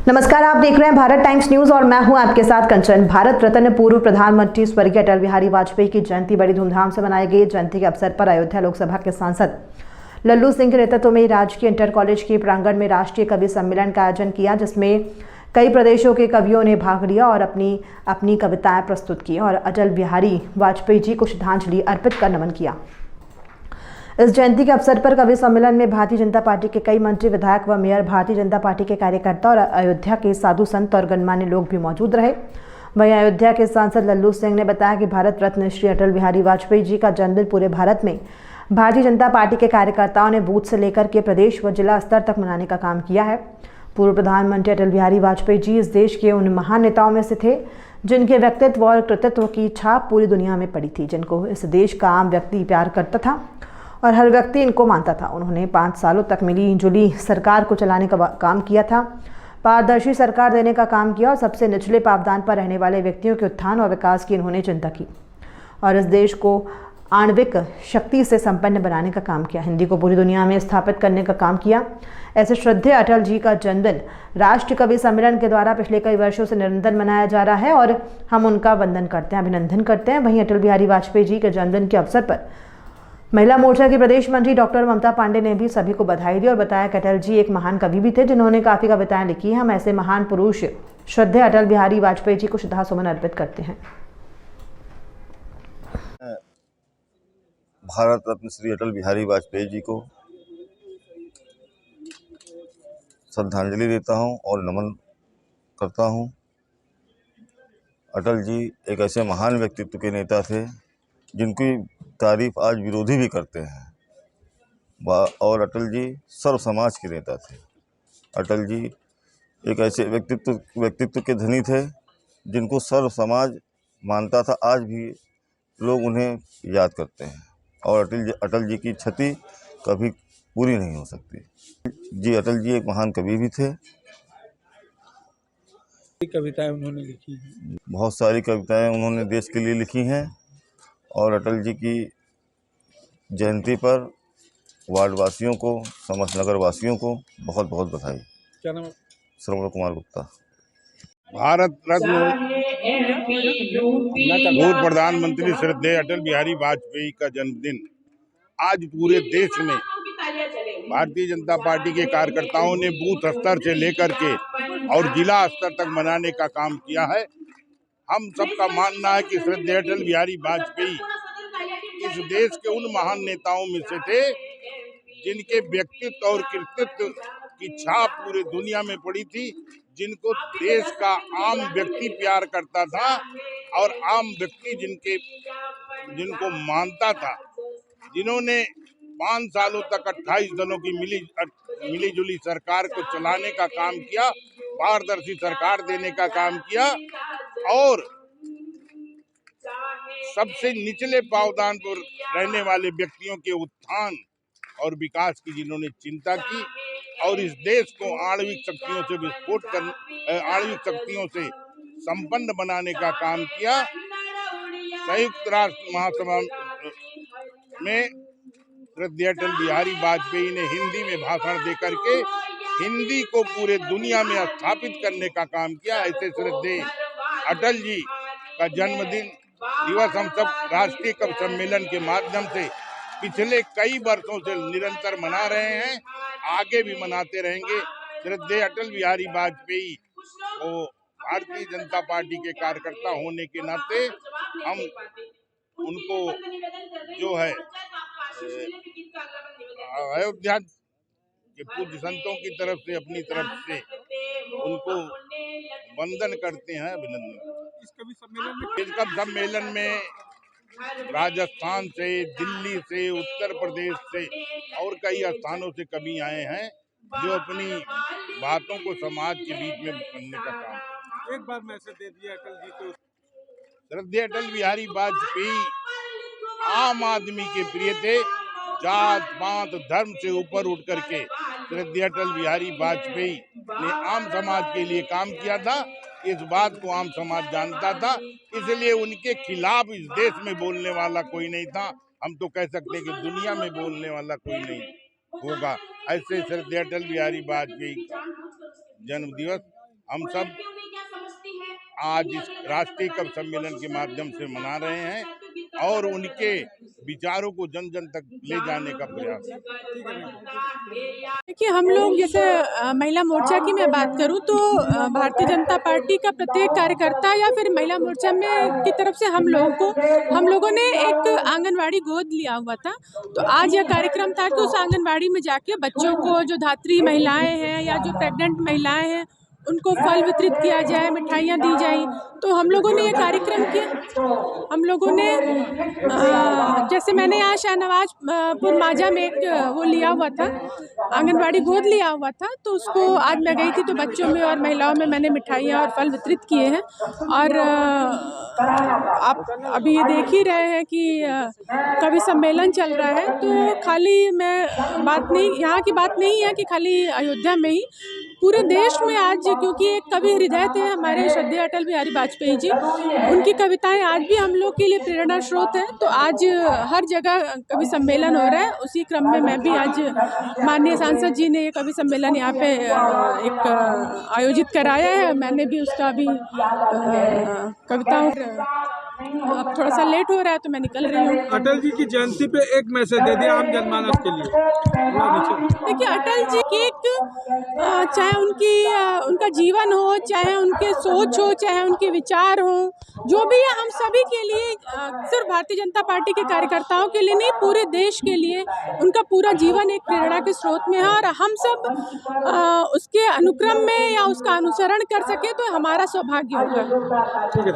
नमस्कार, आप देख रहे हैं भारत टाइम्स न्यूज और मैं हूं आपके साथ कंचन। भारत रत्न पूर्व प्रधानमंत्री स्वर्गीय अटल बिहारी वाजपेयी की जयंती बड़ी धूमधाम से मनाई गई। जयंती के अवसर पर अयोध्या लोकसभा के सांसद लल्लू सिंह के नेतृत्व में राजकीय इंटर कॉलेज के प्रांगण में राष्ट्रीय कवि सम्मेलन का आयोजन किया, जिसमें कई प्रदेशों के कवियों ने भाग लिया और अपनी अपनी कविताएं प्रस्तुत की और अटल बिहारी वाजपेयी जी को श्रद्धांजलि अर्पित कर नमन किया। इस जयंती के अवसर पर कवि सम्मेलन में भारतीय जनता पार्टी के कई मंत्री, विधायक व मेयर, भारतीय जनता पार्टी के कार्यकर्ता और अयोध्या के साधु संत और गणमान्य लोग भी मौजूद रहे। वहीं अयोध्या के सांसद लल्लू सिंह ने बताया कि भारत रत्न श्री अटल बिहारी वाजपेयी जी का जन्मदिन पूरे भारत में भारतीय जनता पार्टी के कार्यकर्ताओं ने बूथ से लेकर के प्रदेश व जिला स्तर तक मनाने का काम किया है। पूर्व प्रधानमंत्री अटल बिहारी वाजपेयी जी इस देश के उन महान नेताओं में से थे जिनके व्यक्तित्व और कृतित्व की छाप पूरी दुनिया में पड़ी थी, जिनको इस देश का आम व्यक्ति प्यार करता था और हर व्यक्ति इनको मानता था। उन्होंने 5 सालों तक मिली जुली सरकार को चलाने का काम किया था, पारदर्शी सरकार देने का काम किया और सबसे निचले पावदान पर रहने वाले व्यक्तियों के उत्थान और विकास की इन्होंने चिंता की और इस देश को आणविक शक्ति से संपन्न बनाने का काम किया, हिंदी को पूरी दुनिया में स्थापित करने का काम किया। ऐसे श्रद्धेय अटल जी का जन्मदिन राष्ट्रीय कवि सम्मेलन के द्वारा पिछले कई वर्षों से निरंतर मनाया जा रहा है और हम उनका वंदन करते हैं, अभिनंदन करते हैं। वहीं अटल बिहारी वाजपेयी जी के जन्मदिन के अवसर पर महिला मोर्चा की प्रदेश मंत्री डॉक्टर ममता पांडे ने भी सभी को बधाई दी और बताया कि अटल जी एक महान कवि भी थे, जिन्होंने काफी कविताएं लिखी हैं। हम ऐसे महान पुरुष श्रद्धेय अटल बिहारी वाजपेयी जी को श्रद्धासुमन अर्पित करते हैं। भारत रत्न श्री अटल बिहारी वाजपेयी जी को श्रद्धांजलि देता हूं और नमन करता हूं। अटल जी एक ऐसे महान व्यक्तित्व के नेता थे जिनकी तारीफ आज विरोधी भी करते हैं और अटल जी सर्व समाज के नेता थे। अटल जी एक ऐसे व्यक्तित्व के धनी थे जिनको सर्व समाज मानता था। आज भी लोग उन्हें याद करते हैं और अटल जी की क्षति कभी पूरी नहीं हो सकती। जी, अटल जी एक महान कवि भी थे। कविताएं उन्होंने लिखी हैं, बहुत सारी कविताएं उन्होंने देश के लिए लिखी हैं और अटल जी की जयंती पर वार्ड वासियों को, समस्त नगर वासियों को बहुत बहुत बधाई। क्या नाम? श्रवण कुमार गुप्ता। भारत रत्न पूर्व प्रधानमंत्री श्रद्धेय अटल बिहारी वाजपेयी का जन्मदिन आज पूरे देश में भारतीय जनता पार्टी के कार्यकर्ताओं ने बूथ स्तर से लेकर के और जिला स्तर तक मनाने का काम किया है। हम सबका मानना है कि श्रद्धेय अटल बिहारी वाजपेयी इस देश के उन महान नेताओं में से थे जिनके व्यक्तित्व और कृतित्व की छाप पूरे दुनिया में पड़ी थी, जिनको देश का आम व्यक्ति प्यार करता था और आम व्यक्ति जिनको मानता था, जिन्होंने 5 सालों तक 28 दिनों की मिली जुली सरकार को चलाने का काम किया, पारदर्शी सरकार देने का काम किया और सबसे निचले पावदान पर रहने वाले व्यक्तियों के उत्थान और विकास की जिन्होंने चिंता की और इस देश को आणविक शक्तियों से संपन्न बनाने का काम किया। संयुक्त राष्ट्र महासभा में श्रद्धेय अटल बिहारी वाजपेयी ने हिंदी में भाषण देकर के हिंदी को पूरे दुनिया में स्थापित करने का काम किया। ऐसे श्रद्धेय अटल जी का जन्मदिन दिवस हम सब राष्ट्रीय कवि सम्मेलन के माध्यम से पिछले कई वर्षों से निरंतर मना रहे हैं, आगे भी मनाते रहेंगे। श्रद्धेय अटल बिहारी वाजपेयी को भारतीय जनता पार्टी के कार्यकर्ता होने के नाते हम उनको जो है अयोध्या के पूज्य संतों की तरफ से अपनी तरफ से उनको वंदन करते हैं, अभिनंदन। इस कवि सम्मेलन में राजस्थान से, दिल्ली से, उत्तर प्रदेश से और कई स्थानों से कवि आए हैं जो अपनी बातों को समाज के बीच में करने का काम। एक बार मैसेज दे दिया अटल जी को। श्रद्धेय अटल बिहारी वाजपेयी आम आदमी के प्रिय थे। जात पात धर्म से ऊपर उठ करके श्रद्धेय अटल बिहारी वाजपेयी ने आम समाज के लिए काम किया था। इस बात को आम समाज जानता था, इसलिए उनके खिलाफ इस देश में बोलने वाला कोई नहीं था। हम तो कह सकते हैं कि दुनिया में बोलने वाला कोई नहीं होगा। ऐसे श्रद्धेय अटल बिहारी वाजपेयी का जन्म दिवस हम सब आज इस राष्ट्रीय कवि सम्मेलन के माध्यम से मना रहे हैं और उनके विचारों को जन जन तक ले जाने का प्रयास है। देखिए, हम लोग जैसे महिला मोर्चा की मैं बात करूं तो भारतीय जनता पार्टी का प्रत्येक कार्यकर्ता या फिर महिला मोर्चा में की तरफ से हम लोगों ने एक आंगनवाड़ी गोद लिया हुआ था। तो आज यह कार्यक्रम था कि उस आंगनवाड़ी में जाके बच्चों को, जो धात्री महिलाएं हैं या जो प्रेग्नेंट महिलाएं हैं, उनको फल वितरित किया जाए, मिठाइयाँ दी जाएं। तो हम लोगों ने ये कार्यक्रम किया। हम लोगों ने जैसे मैंने यहाँ शाहनवाजपुर माजा में एक वो लिया हुआ था, आंगनवाड़ी गोद लिया हुआ था, तो उसको आज मैं गई थी तो बच्चों में और महिलाओं में मैंने मिठाइयाँ और फल वितरित किए हैं। और आप अभी ये देख ही रहे हैं कि कवि सम्मेलन चल रहा है। तो खाली यहाँ की बात नहीं है कि खाली अयोध्या में ही, पूरे देश में आज, क्योंकि एक कवि हृदय थे हमारे श्रद्धेय अटल बिहारी वाजपेयी जी, उनकी कविताएं आज भी हम लोग के लिए प्रेरणा स्रोत हैं। तो आज हर जगह कवि सम्मेलन हो रहा है। उसी क्रम में मैं भी आज, माननीय सांसद जी ने ये कवि सम्मेलन यहाँ पे एक आयोजित कराया है, मैंने भी उसका अभी कविताओं, अब थोड़ा सा लेट हो रहा है तो मैं निकल रही हूँ। अटल जी की जयंती पे एक मैसेज दे दिया आम जनमानस के लिए। देखिए, अटल जी की चाहे उनका जीवन हो, चाहे उनके सोच हो, चाहे उनके विचार हो, जो भी है, हम सभी के लिए, सिर्फ भारतीय जनता पार्टी के कार्यकर्ताओं के लिए नहीं, पूरे देश के लिए उनका पूरा जीवन एक प्रेरणा के स्रोत में है। और हम सब उसके अनुक्रम में या उसका अनुसरण कर सके तो हमारा सौभाग्य होगा।